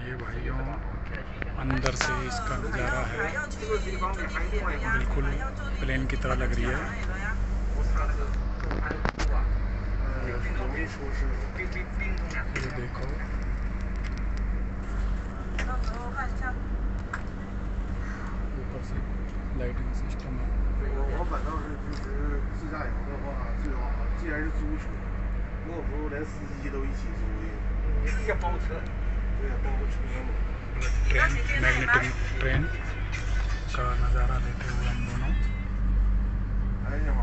ये भाइयों अंदर से इसका नज़ारा है, बिल्कुल प्लेन की तरह लग रही है। ये देखो ऊपर से लाइटिंग सिस्टम है। 我反倒是就是自驾游的话，最好既然是租车，我有时候连司机都一起租的。要包车，对呀，包个车嘛。ट्रेन मैग्नेटिक ट्रेन का नज़ारा लेते हुए हम दोनों।哎呀妈！